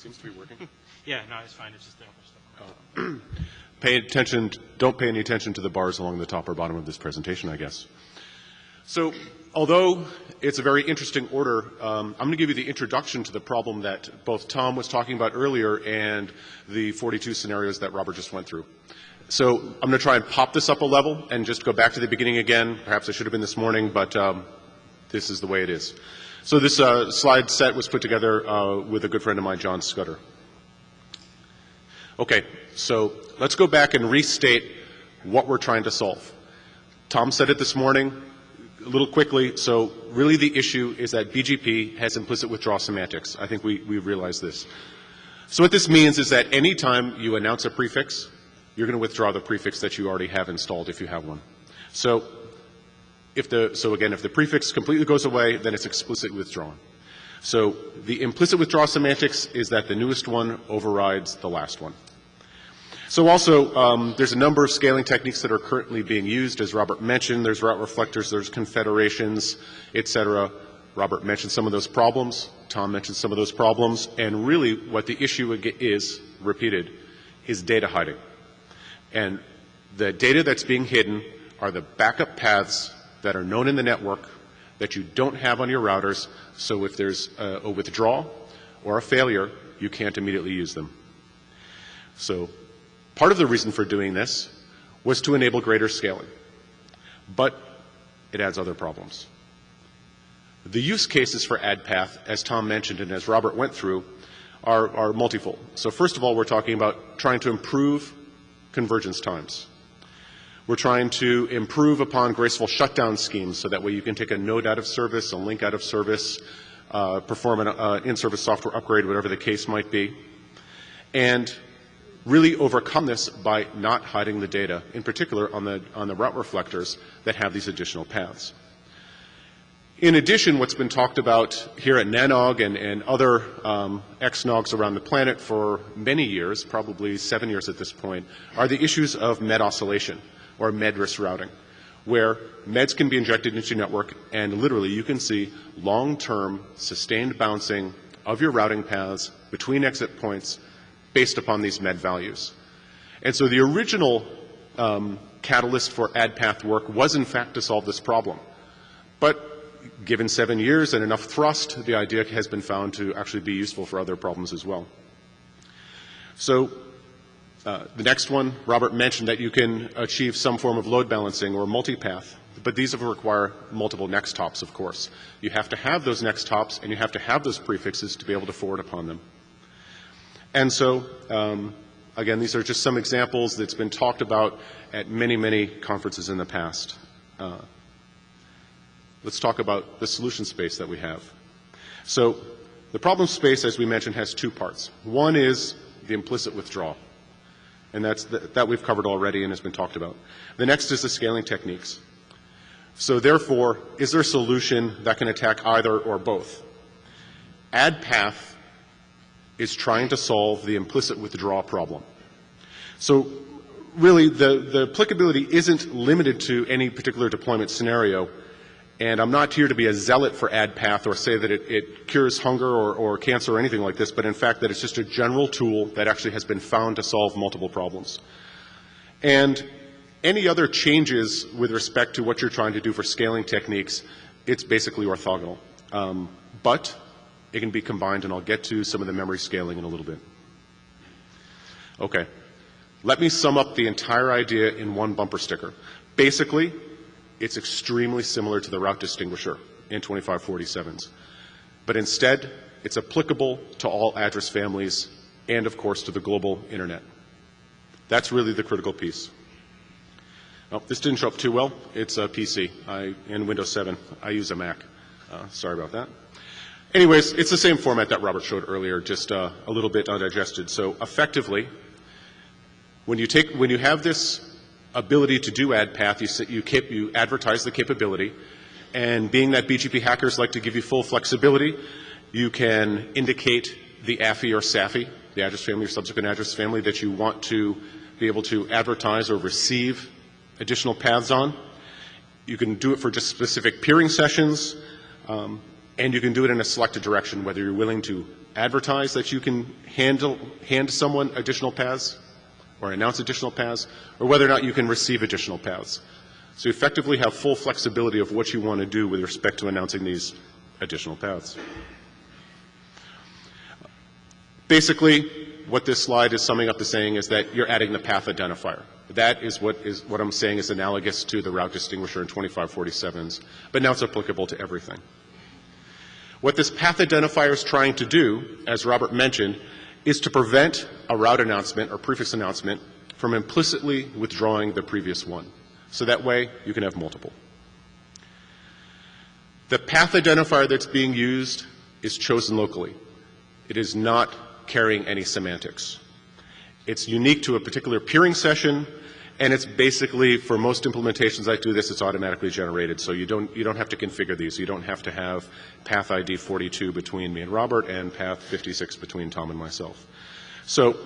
seems to be working. Yeah, no, it's fine. It's just the other stuff. Pay attention, don't pay any attention to the bars along the top or bottom of this presentation, I guess. So, although it's a very interesting order, I'm going to give you the introduction to the problem that both Tom was talking about earlier and the 42 scenarios that Robert just went through. So, I'm going to try and pop this up a level and just go back to the beginning again. Perhaps I should have been this morning, but this is the way it is. So this slide set was put together with a good friend of mine, John Scudder. Okay, so let's go back and restate what we're trying to solve. Tom said it this morning a little quickly, so really the issue is that BGP has implicit withdrawal semantics. I think we realize this. So what this means is that any time you announce a prefix, you're going to withdraw the prefix that you already have installed if you have one. So if the prefix completely goes away, then it's explicitly withdrawn. So the implicit withdrawal semantics is that the newest one overrides the last one. So also, there's a number of scaling techniques that are currently being used. As Robert mentioned, there's route reflectors, there's confederations, etc. Robert mentioned some of those problems. Tom mentioned some of those problems. And really what the issue is, repeated, is data hiding. And the data that's being hidden are the backup paths that are known in the network that you don't have on your routers, so if there's a withdrawal or a failure, you can't immediately use them. So part of the reason for doing this was to enable greater scaling, but it adds other problems. The use cases for AdPath, as Tom mentioned and as Robert went through, are multifold. So first of all, we're talking about trying to improve convergence times. We're trying to improve upon graceful shutdown schemes so that way you can take a node out of service, a link out of service, perform an in-service software upgrade, whatever the case might be, and really overcome this by not hiding the data, in particular on the route reflectors that have these additional paths. In addition, what's been talked about here at NANOG and other XNOGs around the planet for many years, probably 7 years at this point, are the issues of med oscillation, or medris routing, where meds can be injected into your network and literally you can see long-term sustained bouncing of your routing paths between exit points based upon these med values. And so the original catalyst for AdPath work was in fact to solve this problem. But given 7 years and enough thrust, the idea has been found to actually be useful for other problems as well. So the next one, Robert mentioned that you can achieve some form of load balancing or multipath, but these require multiple next hops, of course. You have to have those next hops and you have to have those prefixes to be able to forward upon them. And so, again, these are just some examples that's been talked about at many, many conferences in the past. Let's talk about the solution space that we have. So the problem space, as we mentioned, has two parts. One is the implicit withdrawal. And that we've covered already and has been talked about. The next is the scaling techniques. So therefore, is there a solution that can attack either or both? AdPath is trying to solve the implicit withdrawal problem. So really, the applicability isn't limited to any particular deployment scenario. And I'm not here to be a zealot for AdPath or say that it cures hunger or cancer or anything like this, but in fact that it's just a general tool that actually has been found to solve multiple problems. And any other changes with respect to what you're trying to do for scaling techniques, it's basically orthogonal. But it can be combined, and I'll get to some of the memory scaling in a little bit. Okay. Let me sum up the entire idea in one bumper sticker. Basically, it's extremely similar to the route distinguisher in 2547s. But instead, it's applicable to all address families and, of course, to the global internet. That's really the critical piece. Oh, this didn't show up too well. It's a PC in Windows 7. I use a Mac. Sorry about that. Anyways, it's the same format that Robert showed earlier, just a little bit undigested. So effectively, when you have this ability to do AdPath, you advertise the capability, and being that BGP hackers like to give you full flexibility, you can indicate the AFI or SAFI, the address family or subsequent address family that you want to be able to advertise or receive additional paths on. You can do it for just specific peering sessions. And you can do it in a selected direction, whether you're willing to advertise that you can hand someone additional paths or announce additional paths, or whether or not you can receive additional paths. So you effectively have full flexibility of what you want to do with respect to announcing these additional paths. Basically, what this slide is summing up to saying is that you're adding the path identifier. That is what I'm saying is analogous to the route distinguisher in 2547s, but now it's applicable to everything. What this path identifier is trying to do, as Robert mentioned, is to prevent a route announcement or prefix announcement from implicitly withdrawing the previous one. So that way, you can have multiple. The path identifier that's being used is chosen locally. It is not carrying any semantics. It's unique to a particular peering session, and it's basically, for most implementations that do this, it's automatically generated. So you don't have to configure these. You don't have to have path ID 42 between me and Robert and path 56 between Tom and myself. So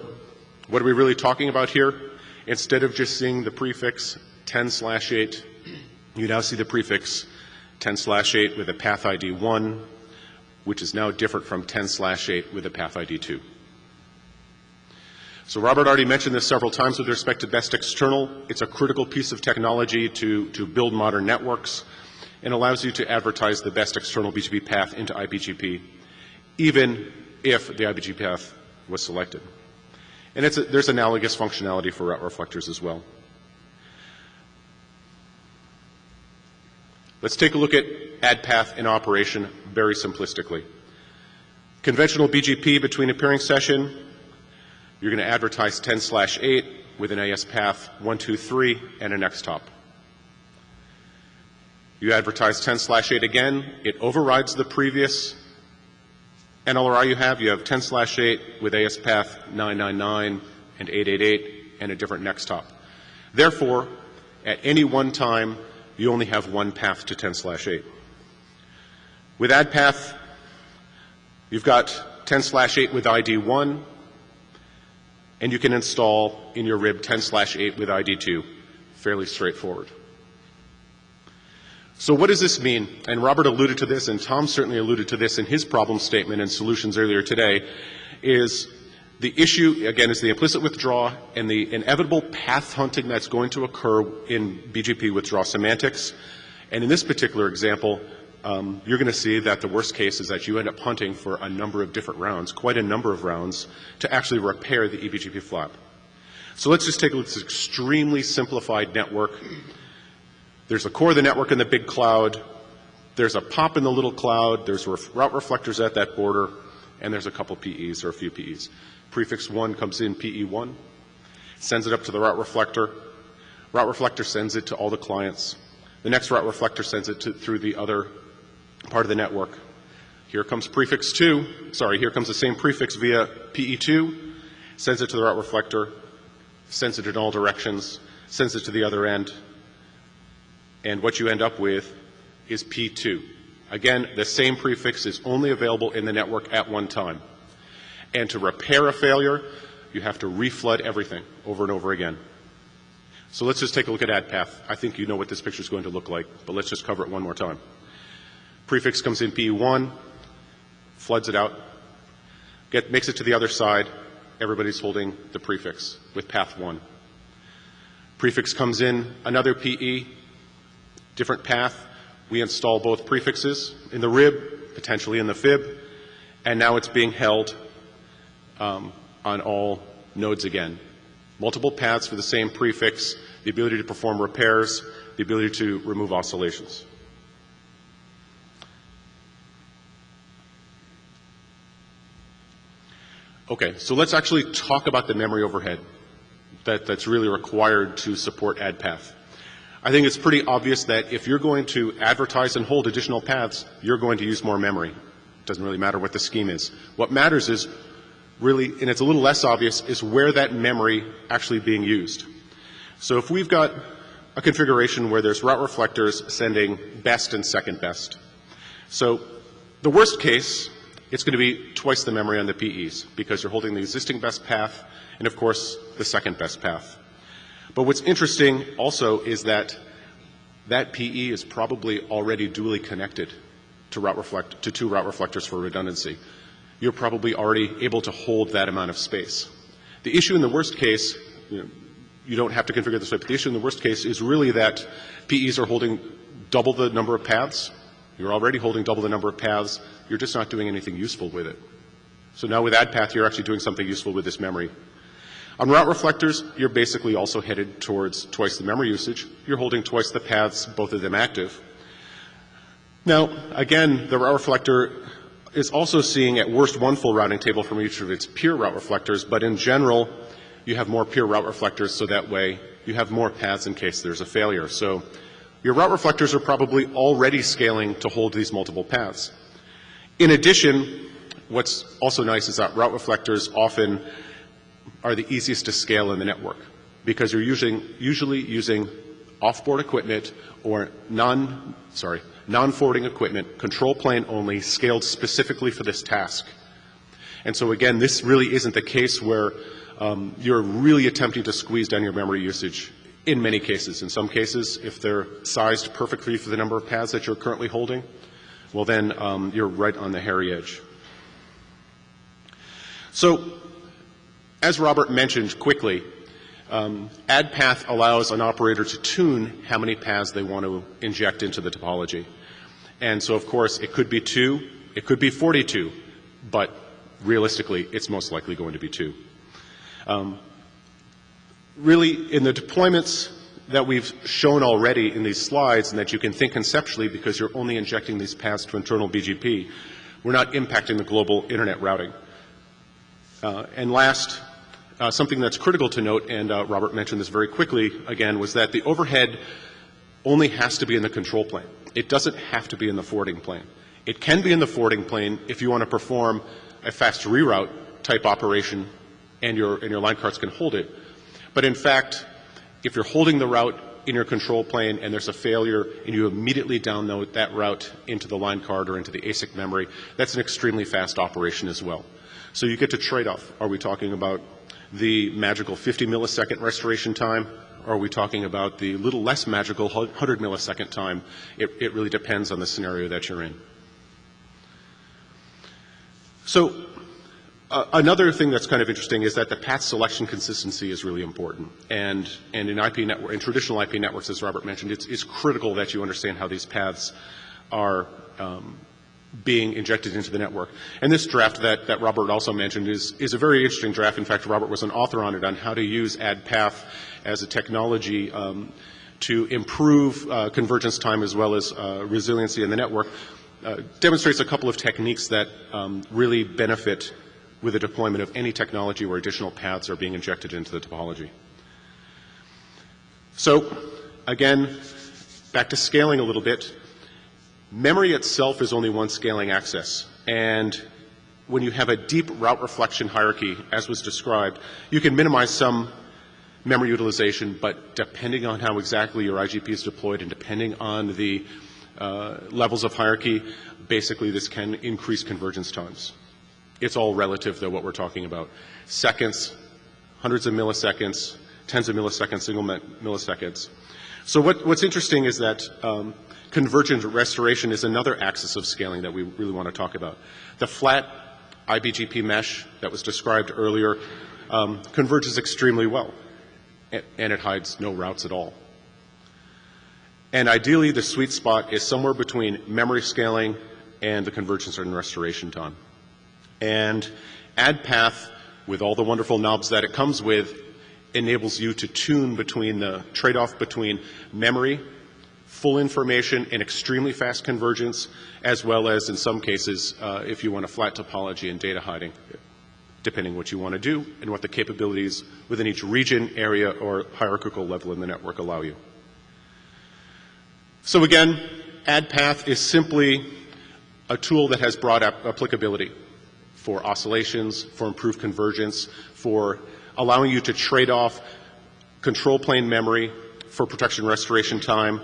what are we really talking about here? Instead of just seeing the prefix 10/8, you now see the prefix 10/8 with a path ID 1, which is now different from 10/8 with a path ID 2. So Robert already mentioned this several times with respect to best external. It's a critical piece of technology to build modern networks and allows you to advertise the best external BGP path into IBGP, even if the IBGP path was selected. And there's analogous functionality for route reflectors as well. Let's take a look at add path in operation very simplistically. Conventional BGP between a peering session, you're going to advertise 10/8 with an AS path 123 and an XTOP. You advertise 10/8 again, it overrides the previous NLRI you have. You have 10/8 with AS path 999 and 888 and a different XTOP. Therefore, at any one time, you only have one path to 10/8. With add path, you've got 10/8 with ID 1, and you can install in your RIB 10/8 with ID 2. Fairly straightforward. So what does this mean? And Robert alluded to this, and Tom certainly alluded to this in his problem statement and solutions earlier today, is the issue, again, is the implicit withdraw and the inevitable path hunting that's going to occur in BGP withdraw semantics. And in this particular example, you're going to see that the worst case is that you end up hunting for a number of different rounds, quite a number of rounds, to actually repair the eBGP flap. So let's just take a look at this extremely simplified network. There's a core of the network in the big cloud. There's a POP in the little cloud. There's route reflectors at that border. And there's a couple PEs or a few PEs. Prefix 1 comes in PE1, sends it up to the route reflector. Route reflector sends it to all the clients. The next route reflector sends it through the other part of the network. Here comes prefix 2. Here comes the same prefix via PE2, sends it to the route reflector, sends it in all directions, sends it to the other end, and what you end up with is P2. Again, the same prefix is only available in the network at one time. And to repair a failure, you have to reflood everything over and over again. So let's just take a look at add path. I think you know what this picture is going to look like, but let's just cover it one more time. Prefix comes in PE1, floods it out, makes it to the other side. Everybody's holding the prefix with path 1. Prefix comes in, another PE, different path. We install both prefixes in the RIB, potentially in the FIB, and now it's being held on all nodes again. Multiple paths for the same prefix, the ability to perform repairs, the ability to remove oscillations. Okay, so let's actually talk about the memory overhead that's really required to support add path. I think it's pretty obvious that if you're going to advertise and hold additional paths, you're going to use more memory. It doesn't really matter what the scheme is. What matters is really, and it's a little less obvious, is where that memory actually being used. So if we've got a configuration where there's route reflectors sending best and second best. So the worst case, it's going to be twice the memory on the PEs because you're holding the existing best path and, of course, the second best path. But what's interesting also is that that PE is probably already dually connected to 2 route reflectors for redundancy. You're probably already able to hold that amount of space. The issue in the worst case, you don't have to configure this way, but the issue in the worst case is really that PEs are holding double the number of paths. You're already holding double the number of paths. You're just not doing anything useful with it. So now with add path, you're actually doing something useful with this memory. On route reflectors, you're basically also headed towards twice the memory usage. You're holding twice the paths, both of them active. Now, again, the route reflector is also seeing at worst 1 full routing table from each of its peer route reflectors, but in general, you have more peer route reflectors, so that way you have more paths in case there's a failure. So your route reflectors are probably already scaling to hold these multiple paths. In addition, what's also nice is that route reflectors often are the easiest to scale in the network because you're usually using off-board equipment or non-forwarding equipment, control plane only, scaled specifically for this task. And so again, this really isn't the case where you're really attempting to squeeze down your memory usage in many cases. In some cases, if they're sized perfectly for the number of paths that you're currently holding, well then you're right on the hairy edge. So, as Robert mentioned quickly, add path allows an operator to tune how many paths they want to inject into the topology. And so, of course, it could be 2, it could be 42, but realistically, it's most likely going to be 2. Really, in the deployments that we've shown already in these slides and that you can think conceptually because you're only injecting these paths to internal BGP, we're not impacting the global internet routing. And last, something that's critical to note, and Robert mentioned this very quickly again, was that the overhead only has to be in the control plane. It doesn't have to be in the forwarding plane. It can be in the forwarding plane if you want to perform a fast reroute type operation and your line cards can hold it. But in fact, if you're holding the route in your control plane and there's a failure and you immediately download that route into the line card or into the ASIC memory, that's an extremely fast operation as well. So you get to trade off. Are we talking about the magical 50 millisecond restoration time? Or are we talking about the little less magical 100 millisecond time? It really depends on the scenario that you're in. So another thing that's kind of interesting is that the path selection consistency is really important. And in in traditional IP networks, as Robert mentioned, it's critical that you understand how these paths are being injected into the network. And this draft that Robert also mentioned is a very interesting draft. In fact, Robert was an author on it on how to use add path as a technology to improve convergence time as well as resiliency in the network. Demonstrates a couple of techniques that really benefit with the deployment of any technology where additional paths are being injected into the topology. So, again, back to scaling a little bit. Memory itself is only one scaling access, and when you have a deep route reflection hierarchy, as was described, you can minimize some memory utilization, but depending on how exactly your IGP is deployed and depending on the levels of hierarchy, basically this can increase convergence times. It's all relative, though, what we're talking about. Seconds, hundreds of milliseconds, tens of milliseconds, single milliseconds. So what's interesting is that convergent restoration is another axis of scaling that we really want to talk about. The flat IBGP mesh that was described earlier converges extremely well, and it hides no routes at all. And ideally, the sweet spot is somewhere between memory scaling and the convergence and restoration time. And add path, with all the wonderful knobs that it comes with, enables you to tune between the trade-off between memory, full information, and extremely fast convergence, as well as, in some cases, if you want a flat topology and data hiding, depending what you want to do and what the capabilities within each region, area, or hierarchical level in the network allow you. So again, add path is simply a tool that has broad applicability for oscillations, for improved convergence, for allowing you to trade off control plane memory for protection restoration time.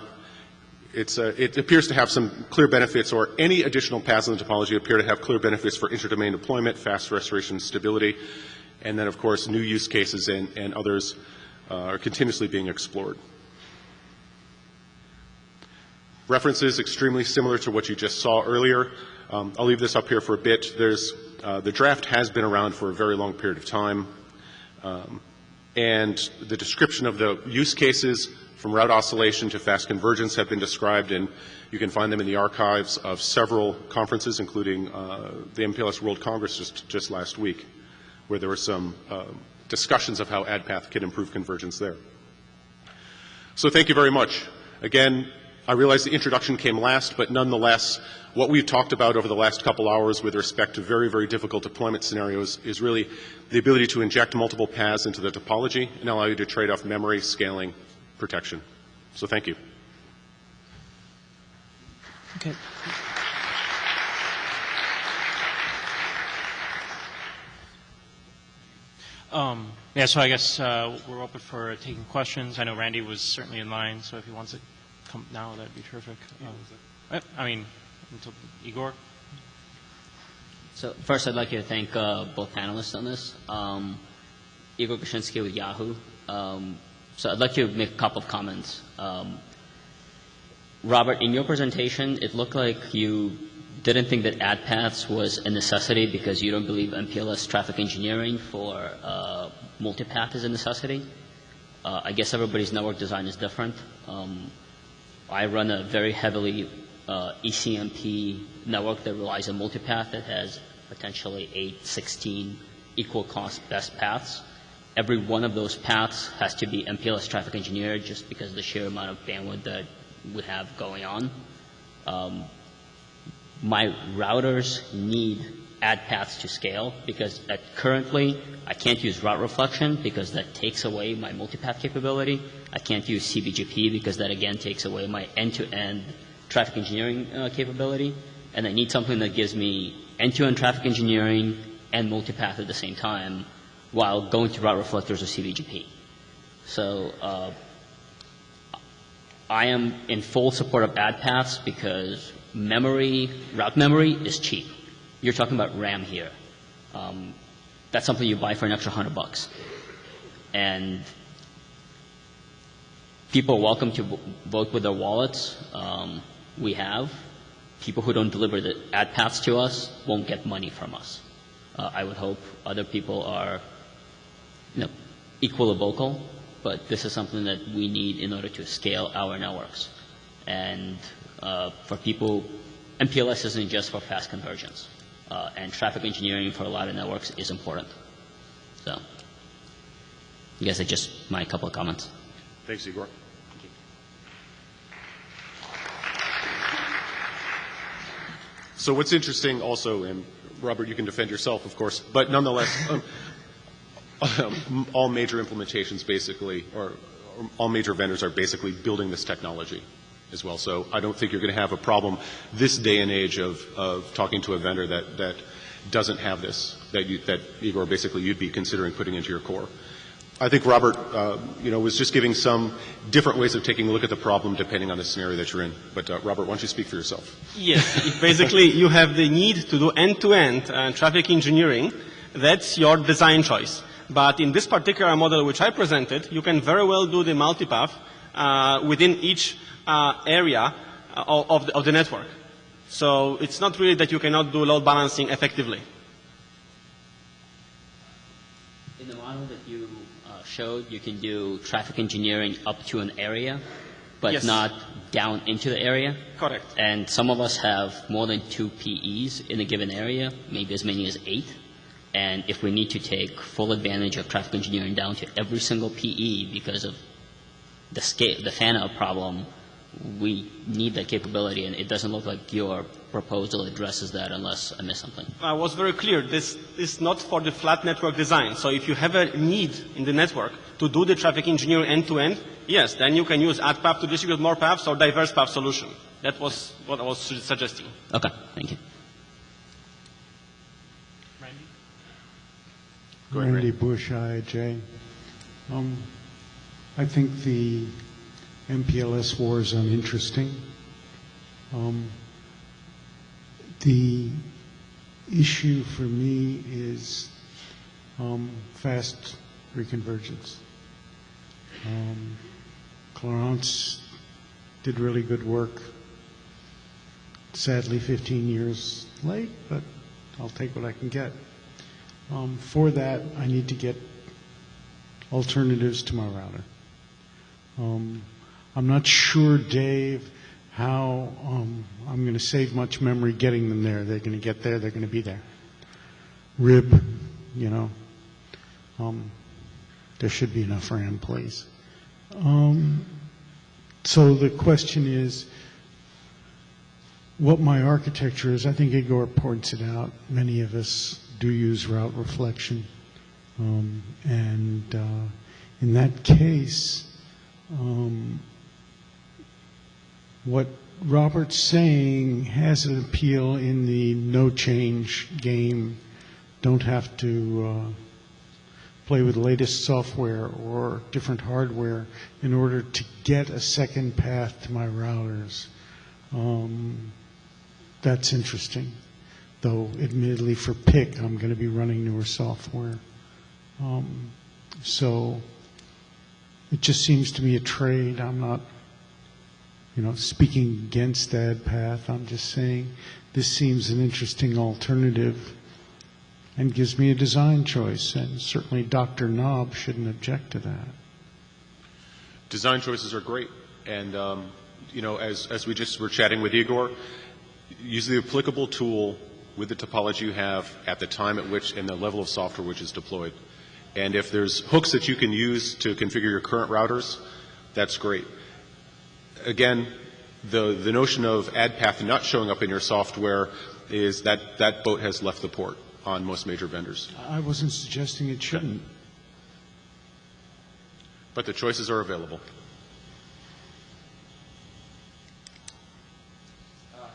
It appears to have some clear benefits, or any additional paths in the topology appear to have clear benefits for interdomain deployment, fast restoration stability, and then, of course, new use cases and others are continuously being explored. References extremely similar to what you just saw earlier. I'll leave this up here for a bit. The draft has been around for a very long period of time, and the description of the use cases from route oscillation to fast convergence have been described, and you can find them in the archives of several conferences, including the MPLS World Congress just last week, where there were some discussions of how AdPath can improve convergence there. So thank you very much. Again, I realize the introduction came last, but nonetheless, what we've talked about over the last couple hours with respect to very, very difficult deployment scenarios is really the ability to inject multiple paths into the topology and allow you to trade off memory, scaling, protection. So thank you. Okay. Yeah, so I guess we're open for taking questions. I know Randy was certainly in line, so if he wants to come now, that'd be terrific. Until Igor. So first, I'd like to thank both panelists on this. Igor Kashinsky with Yahoo. So I'd like to make a couple of comments. Robert, in your presentation, it looked like you didn't think that ad paths was a necessity because you don't believe MPLS traffic engineering for multipath is a necessity. I guess everybody's network design is different. I run a very heavily ECMP network that relies on multipath that has potentially 8, 16 equal cost best paths. Every one of those paths has to be MPLS traffic engineered just because of the sheer amount of bandwidth that we have going on. My routers need ad paths to scale because currently I can't use route reflection because that takes away my multipath capability. I can't use CBGP because that again takes away my end-to-end traffic engineering capability. And I need something that gives me end-to-end traffic engineering and multipath at the same time while going to route reflectors or CBGP. So I am in full support of ad paths because route memory is cheap. You're talking about RAM here. That's something you buy for an extra $100. And people are welcome to vote with their wallets. We have. People who don't deliver the ad paths to us won't get money from us. I would hope other people are equal or vocal, but this is something that we need in order to scale our networks. And for people, MPLS isn't just for fast convergence. And traffic engineering for a lot of networks is important. So I guess that's just my couple of comments. Thanks, Igor. Thank you. So what's interesting also, and Robert, you can defend yourself, of course, but nonetheless, all major implementations basically, or all major vendors are basically building this technology as well. So I don't think you're going to have a problem this day and age of talking to a vendor that doesn't have this, that Igor, basically you'd be considering putting into your core. I think Robert, was just giving some different ways of taking a look at the problem depending on the scenario that you're in. But Robert, why don't you speak for yourself? Yes, if basically you have the need to do end-to-end traffic engineering, that's your design choice. But in this particular model which I presented, you can very well do the multipath within each area of the network. So it's not really that you cannot do load balancing effectively. In the model that you showed, you can do traffic engineering up to an area, but yes, not down into the area. Correct. And some of us have more than 2 PEs in a given area, maybe as many as 8. And if we need to take full advantage of traffic engineering down to every single PE because of the scale, the fan-out problem, we need that capability, and it doesn't look like your proposal addresses that unless I missed something. I was very clear. This is not for the flat network design. So if you have a need in the network to do the traffic engineering end-to-end, yes, then you can use ad path to distribute more paths or diverse path solution. That was what I was suggesting. Okay, thank you. Randy? Go ahead, Randy Randy. Bush, IIJ. I think the MPLS war is uninteresting. The issue for me is fast reconvergence. Clarence did really good work sadly 15 years late, but I'll take what I can get. For that, I need to get alternatives to my router. I'm not sure, Dave, how I'm going to save much memory getting them there. They're going to get there, they're going to be there. RIB, you know, there should be enough RAM, please. So the question is what my architecture is. I think Igor points it out. Many of us do use route reflection. And in that case, what Robert's saying has an appeal in the no change game. Don't have to play with the latest software or different hardware in order to get a second path to my routers. That's interesting. Though, admittedly, for PIC, I'm going to be running newer software. So it just seems to me a trade. I'm not, speaking against that path. I'm just saying this seems an interesting alternative and gives me a design choice. And certainly Dr. Knob shouldn't object to that. Design choices are great. And, as we just were chatting with Igor, use the applicable tool with the topology you have at the time at which and the level of software which is deployed. And if there's hooks that you can use to configure your current routers, that's great. Again, the notion of add path not showing up in your software is that boat has left the port on most major vendors. I wasn't suggesting it shouldn't. But the choices are available.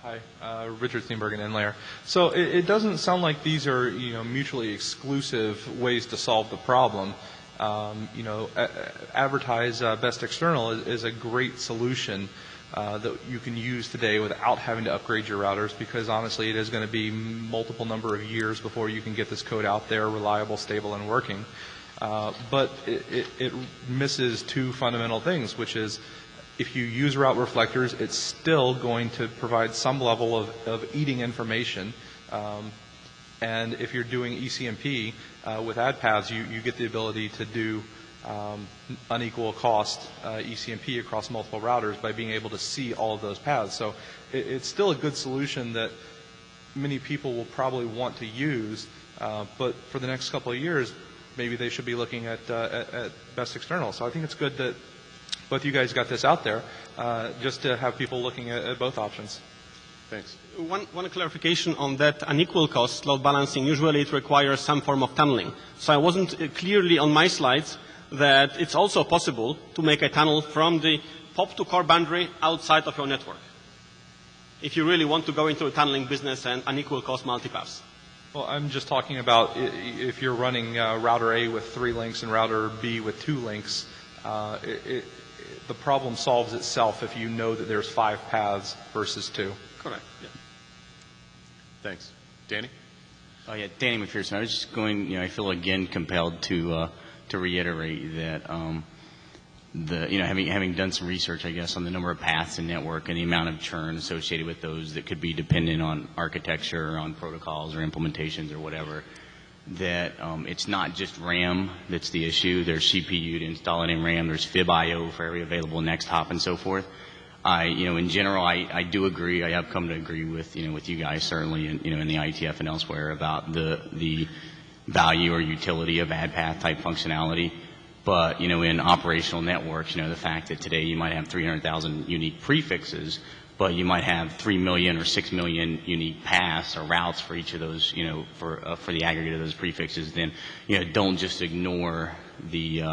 Hi, Richard Steenberg and Inlayer. So it doesn't sound like these are mutually exclusive ways to solve the problem. Advertise Best External is a great solution that you can use today without having to upgrade your routers, because honestly it is going to be multiple number of years before you can get this code out there reliable, stable, and working. But it misses two fundamental things, which is if you use route reflectors, it's still going to provide some level of eating information. And if you're doing ECMP with add paths, you get the ability to do unequal cost ECMP across multiple routers by being able to see all of those paths. So it's still a good solution that many people will probably want to use, but for the next couple of years, maybe they should be looking at Best External. So I think it's good that both you guys got this out there, just to have people looking at both options. Thanks. One clarification on that unequal cost load balancing. Usually it requires some form of tunneling. So I wasn't clearly on my slides that it's also possible to make a tunnel from the POP to core boundary outside of your network, if you really want to go into a tunneling business and unequal cost multipaths. Well, I'm just talking about if you're running router A with 3 links and router B with 2 links, the problem solves itself if you know that there's 5 paths versus 2. Correct. Yeah. Thanks. Danny? Oh yeah, Danny McPherson. I was just going. I feel again compelled to reiterate that having done some research, I guess, on the number of paths in network and the amount of churn associated with those that could be dependent on architecture, or on protocols, or implementations, or whatever. That it's not just RAM that's the issue. There's CPU to install it in RAM. There's FibIO for every available next hop and so forth. In general, I do agree. I have come to agree with you guys certainly, in the IETF and elsewhere about the value or utility of add path type functionality. But in operational networks, the fact that today you might have 300,000 unique prefixes, but you might have 3 million or 6 million unique paths or routes for each of those, for the aggregate of those prefixes, then, don't just ignore the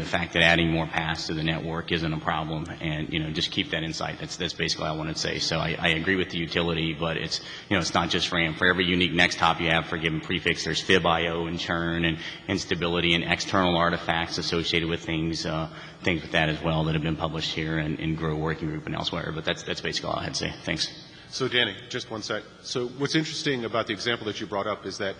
fact that adding more paths to the network isn't a problem, and, just keep that in sight. That's basically all I want to say. So I agree with the utility, but it's, it's not just RAM. For every unique next hop you have for a given prefix, there's FibIO and churn and instability and external artifacts associated with things with that as well that have been published here and Grow Working Group and elsewhere. But that's basically all I had to say. Thanks. So Danny, just one sec. So what's interesting about the example that you brought up is that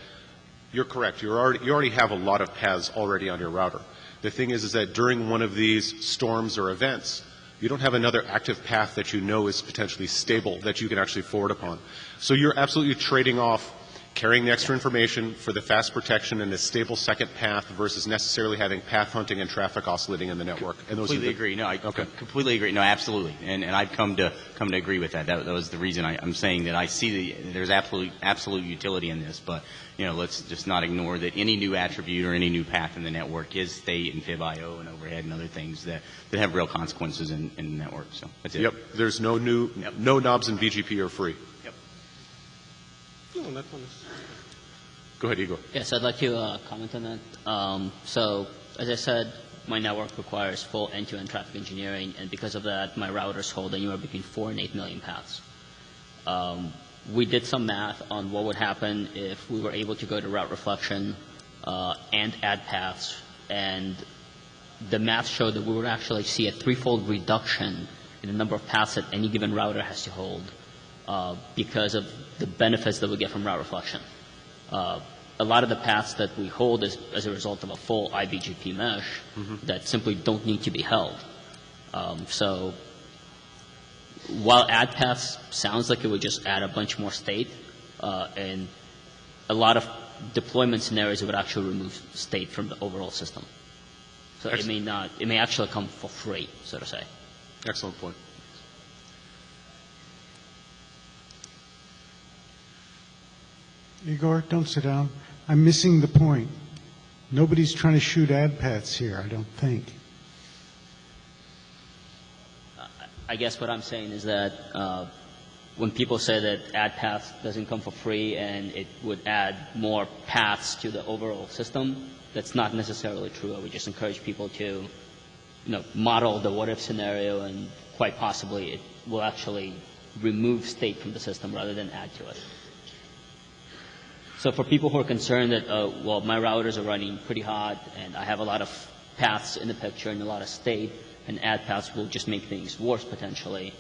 you're correct. You already have a lot of paths already on your router. The thing is that during one of these storms or events, you don't have another active path that you know is potentially stable that you can actually forward upon. So you're absolutely trading off carrying the extra information for the fast protection and a stable second path versus necessarily having path hunting and traffic oscillating in the network. And those Completely agree. No, I completely agree. No, absolutely. And I've come to agree with that. That was the reason I'm saying that I see there's absolute utility in this. But, you know, let's just not ignore that any new attribute or any new path in the network is state and fib.io and overhead and other things that have real consequences in the network. So that's it. Yep. There's no knobs in BGP are free. Yep. No, that one is. Go ahead, Igor. Yes, I'd like to comment on that. So, as I said, my network requires full end-to-end traffic engineering, and because of that, my routers hold anywhere between 4 and 8 million paths. We did some math on what would happen if we were able to go to route reflection and add paths, and the math showed that we would actually see a threefold reduction in the number of paths that any given router has to hold because of the benefits that we get from route reflection. A lot of the paths that we hold is as a result of a full IBGP mesh that simply don't need to be held. So while add paths sounds like it would just add a bunch more state, and a lot of deployment scenarios it would actually remove state from the overall system. So it may actually come for free, so to say. Excellent point. Igor, don't sit down. I'm missing the point. Nobody's trying to shoot ad paths here, I don't think. I guess what I'm saying is that when people say that add paths doesn't come for free and it would add more paths to the overall system, that's not necessarily true. I would just encourage people to, model the what-if scenario, and quite possibly it will actually remove state from the system rather than add to it. So for people who are concerned that, well, my routers are running pretty hot and I have a lot of paths in the picture and a lot of state, and add paths will just make things worse potentially,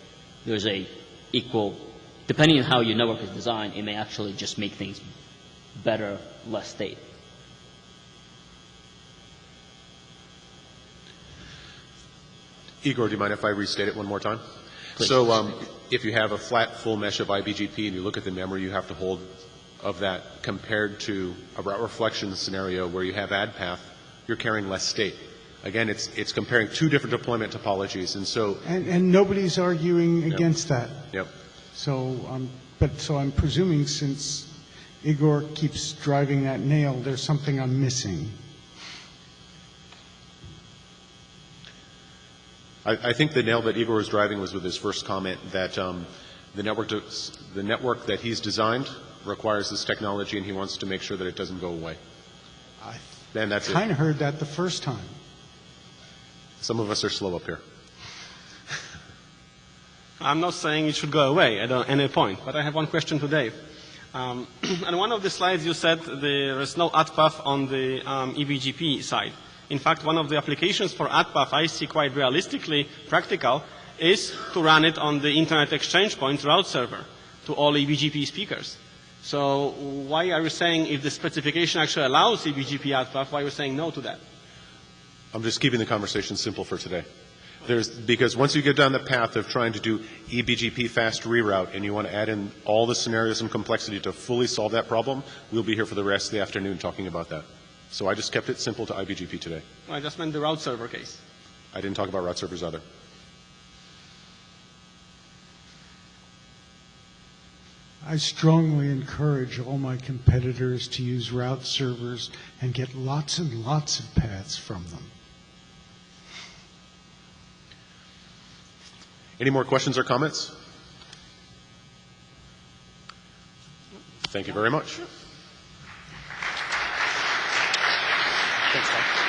there's a equal, depending on how your network is designed, it may actually just make things better, less state. Igor, do you mind if I restate it one more time? Please. So if you have a flat full mesh of IBGP and you look at the memory you have to hold of that compared to a route reflection scenario where you have add path, you're carrying less state. Again, it's comparing two different deployment topologies, and so And nobody's arguing against that. Yep. So I'm presuming, since Igor keeps driving that nail, there's something I'm missing. I think the nail that Igor was driving was with his first comment that the network that he's designed requires this technology, and he wants to make sure that it doesn't go away. And that's it. I kind of heard that the first time. Some of us are slow up here. I'm not saying it should go away at any point, but I have one question to Dave. On one of the slides you said there is no add path on the eBGP side. In fact, one of the applications for add path I see quite realistically practical is to run it on the Internet Exchange Point route server to all eBGP speakers. So why are you saying, if the specification actually allows eBGP add path, why are you saying no to that? I'm just keeping the conversation simple for today. Because once you get down the path of trying to do eBGP fast reroute and you want to add in all the scenarios and complexity to fully solve that problem, we'll be here for the rest of the afternoon talking about that. So I just kept it simple to IBGP today. I just meant the route server case. I didn't talk about route servers either. I strongly encourage all my competitors to use route servers and get lots and lots of paths from them. Any more questions or comments? Thank you very much. Thanks, Tom.